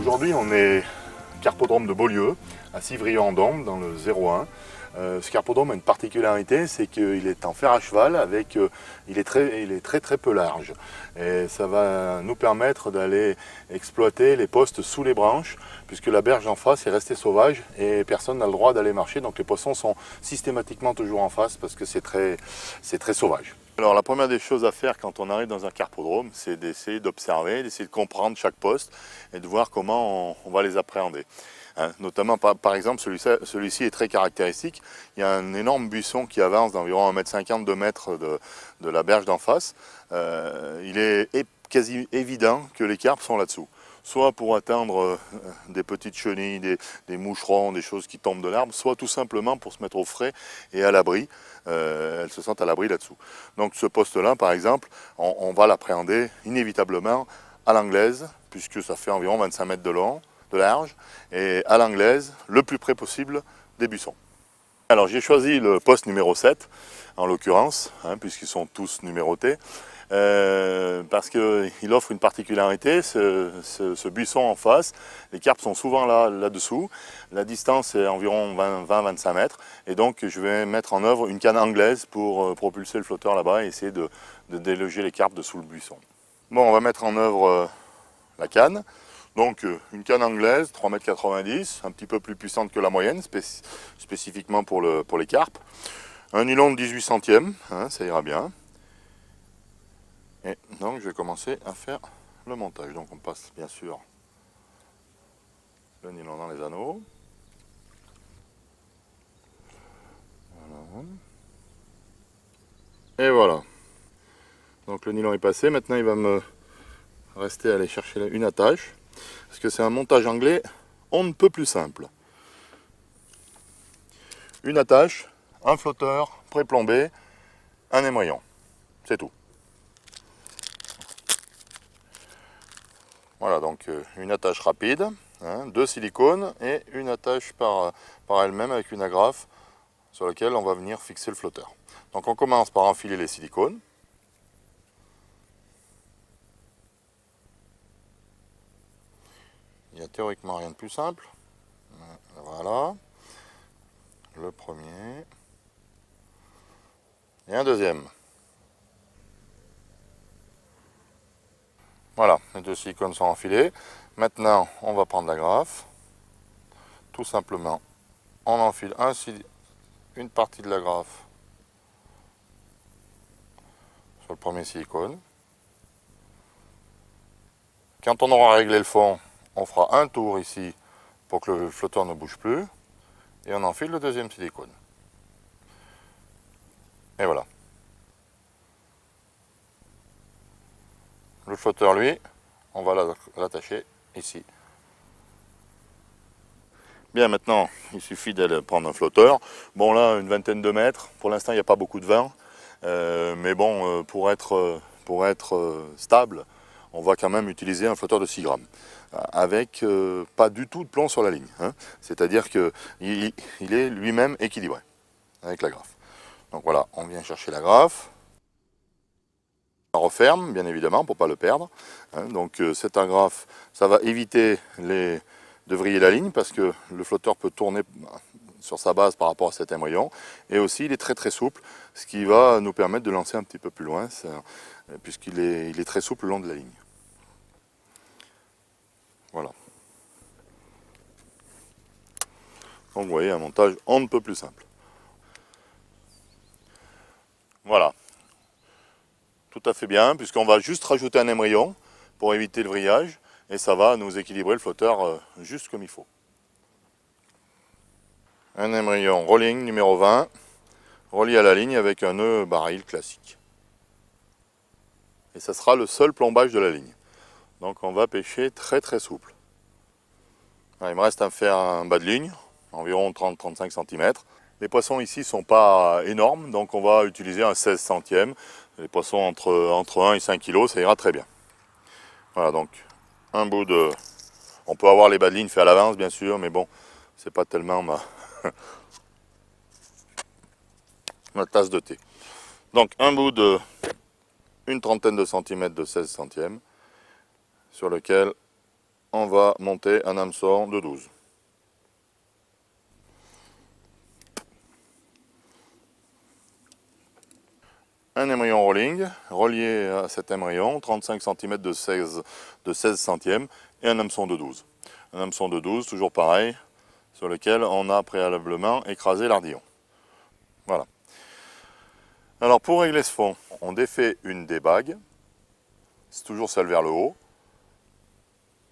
Aujourd'hui, on est carpodrome de Beaulieu, à Civrieux-en-Dombes, dans le 01. Ce carpodrome a une particularité, c'est qu'il est en fer à cheval, il est très peu large. Et ça va nous permettre d'aller exploiter les postes sous les branches, puisque la berge en face est restée sauvage et personne n'a le droit d'aller marcher. Donc les poissons sont systématiquement toujours en face parce que c'est très sauvage. Alors la première des choses à faire quand on arrive dans un carpodrome, c'est d'essayer d'observer, d'essayer de comprendre chaque poste et de voir comment on va les appréhender. Notamment par exemple celui-ci est très caractéristique. Il y a un énorme buisson qui avance d'environ 1,50 m, 2 mètres de la berge d'en face. Il est quasi évident que les carpes sont là-dessous. Soit pour atteindre des petites chenilles, des moucherons, des choses qui tombent de l'arbre, soit tout simplement pour se mettre au frais et à l'abri. Elles se sentent à l'abri là-dessous. Donc ce poste-là, par exemple, on va l'appréhender inévitablement à l'anglaise, puisque ça fait environ 25 mètres de large, et à l'anglaise, le plus près possible des buissons. Alors j'ai choisi le poste numéro 7, en l'occurrence, puisqu'ils sont tous numérotés, parce qu'il offre une particularité, ce buisson en face, les carpes sont souvent là-dessous, la distance est environ 20-25 mètres, et donc je vais mettre en œuvre une canne anglaise pour propulser le flotteur là-bas et essayer de déloger les carpes dessous le buisson. Bon, on va mettre en œuvre la canne. Donc une canne anglaise, 3,90 m, un petit peu plus puissante que la moyenne, spécifiquement pour les carpes. Un nylon de 18 centièmes, ça ira bien. Et donc je vais commencer à faire le montage. Donc on passe bien sûr le nylon dans les anneaux. Voilà. Et voilà. Donc le nylon est passé, maintenant il va me rester à aller chercher une attache. Parce que c'est un montage anglais, on ne peut plus simple. Une attache, un flotteur pré-plombé, un émoillon. C'est tout. Voilà, donc une attache rapide, deux silicones et une attache par elle-même avec une agrafe sur laquelle on va venir fixer le flotteur. Donc on commence par enfiler les silicones. Il n'y a théoriquement rien de plus simple. Voilà. Le premier. Et un deuxième. Voilà, les deux silicones sont enfilés. Maintenant, on va prendre l'agrafe. Tout simplement, on enfile une partie de l'agrafe sur le premier silicone. Quand on aura réglé le fond, on fera un tour ici pour que le flotteur ne bouge plus. Et on enfile le deuxième silicone. Et voilà. Le flotteur, lui, on va l'attacher ici. Bien, maintenant, il suffit d'aller prendre un flotteur. Bon, là, une vingtaine de mètres. Pour l'instant, il n'y a pas beaucoup de vent. Mais bon, pour être stable, on va quand même utiliser un flotteur de 6 grammes. Avec pas du tout de plomb sur la ligne. C'est-à-dire qu'il est lui-même équilibré avec l'agrafe. Donc voilà, on vient chercher l'agrafe. On referme, bien évidemment, pour ne pas le perdre. Donc cette agrafe, ça va éviter de vriller la ligne parce que le flotteur peut tourner sur sa base par rapport à cet émoillon. Et aussi, il est très souple, ce qui va nous permettre de lancer un petit peu plus loin, puisqu'il est très souple le long de la ligne. Voilà. Donc vous voyez, un montage on ne peut plus simple. Voilà. Tout à fait bien, puisqu'on va juste rajouter un émoillon pour éviter le vrillage, et ça va nous équilibrer le flotteur juste comme il faut. Un émoillon rolling numéro 20, relié à la ligne avec un nœud baril classique. Et ça sera le seul plombage de la ligne. Donc on va pêcher très souple. Alors, il me reste à faire un bas de ligne, environ 30-35 cm. Les poissons ici ne sont pas énormes, donc on va utiliser un 16 centièmes. Les poissons entre 1 et 5 kg, ça ira très bien. Voilà, donc un bout de... On peut avoir les bas de ligne faits à l'avance, bien sûr, mais bon, c'est pas tellement ma tasse de thé. Donc un bout de une trentaine de centimètres de 16 centièmes sur lequel on va monter un hameçon de 12. Un émerillon rolling, relié à cet émerillon, 35 cm de 16 centièmes, et un hameçon de 12. Un hameçon de 12, toujours pareil, sur lequel on a préalablement écrasé l'ardillon. Voilà. Alors pour régler ce fond, on défait une des bagues, c'est toujours celle vers le haut.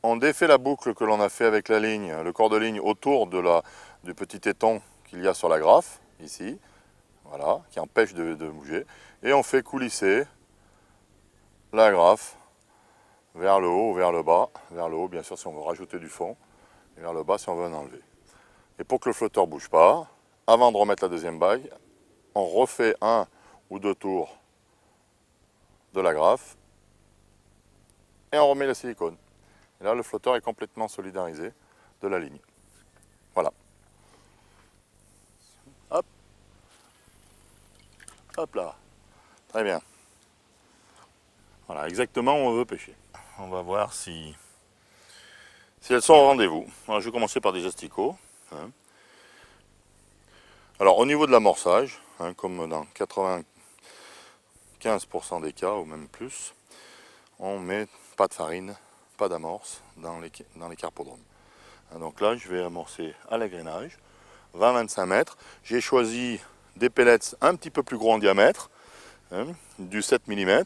On défait la boucle que l'on a fait avec la ligne, le corps de ligne autour du petit éton qu'il y a sur la graffe, ici, voilà, qui empêche de bouger. Et on fait coulisser la graffe vers le haut ou vers le bas. Vers le haut, bien sûr, si on veut rajouter du fond, et vers le bas, si on veut en enlever. Et pour que le flotteur ne bouge pas, avant de remettre la deuxième bague, on refait 1 ou 2 tours de la graffe et on remet le silicone. Et là, le flotteur est complètement solidarisé de la ligne. Voilà. Hop. Hop là. Très bien. Voilà, exactement où on veut pêcher. On va voir si elles sont au rendez-vous. Alors, je vais commencer par des asticots. Alors, au niveau de l'amorçage, comme dans 95% des cas, ou même plus, on met pas de farine, pas d'amorce dans les carpodromes. Donc là, je vais amorcer à l'agrainage, 20-25 mètres. J'ai choisi des pellets un petit peu plus gros en diamètre, du 7 mm,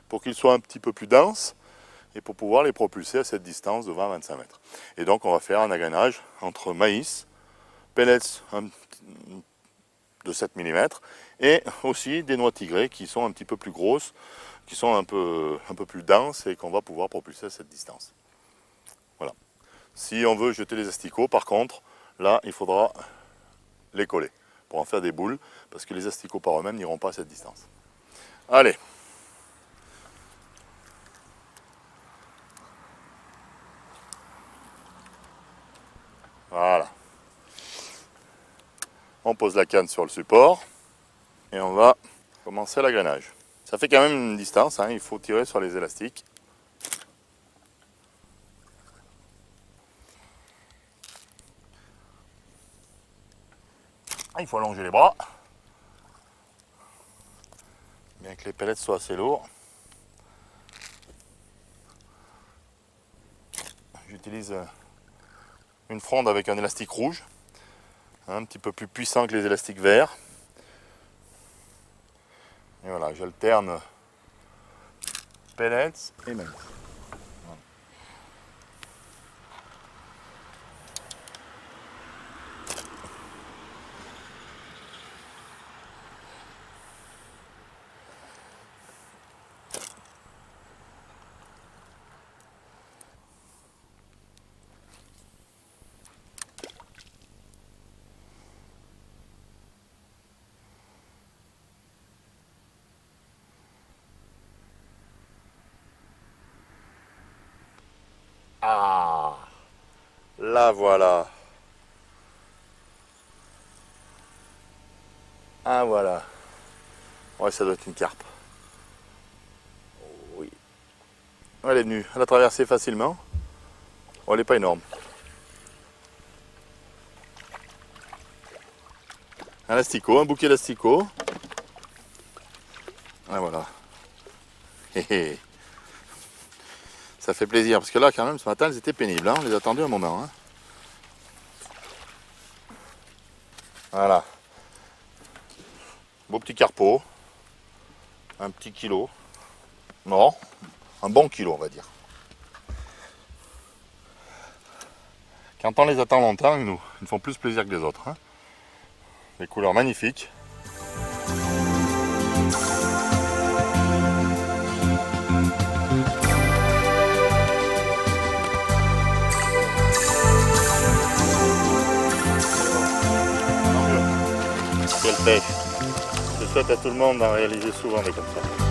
pour qu'ils soient un petit peu plus denses et pour pouvoir les propulser à cette distance de 20-25 mètres. Et donc on va faire un agrainage entre maïs, pellets de 7 mm et aussi des noix tigrées qui sont un petit peu plus grosses, qui sont un peu plus denses et qu'on va pouvoir propulser à cette distance. Voilà. Si on veut jeter les asticots, par contre, là il faudra les coller pour en faire des boules parce que les asticots par eux-mêmes n'iront pas à cette distance. Allez. Voilà. On pose la canne sur le support et on va commencer l'agrainage. Ça fait quand même une distance, il faut tirer sur les élastiques. Il faut allonger les bras, bien que les pellets soient assez lourds. J'utilise une fronde avec un élastique rouge, un petit peu plus puissant que les élastiques verts. Et voilà, j'alterne pellets et maïs. Voilà. Ah, la voilà. Ah voilà. Ouais, ça doit être une carpe. Oui. Elle est venue. Elle a traversé facilement. Oh, elle n'est pas énorme. Un asticot, un bouquet d'asticots. Ah voilà. Ça fait plaisir parce que là, quand même, ce matin, elles étaient pénibles. On les a attendues un moment. Voilà. Beau petit carpeau. Un petit kilo. Non, un bon kilo, on va dire. Quand on les attend longtemps, ils nous font plus plaisir que les autres. Des couleurs magnifiques. Quelle pêche! Je souhaite à tout le monde d'en réaliser souvent des comme ça.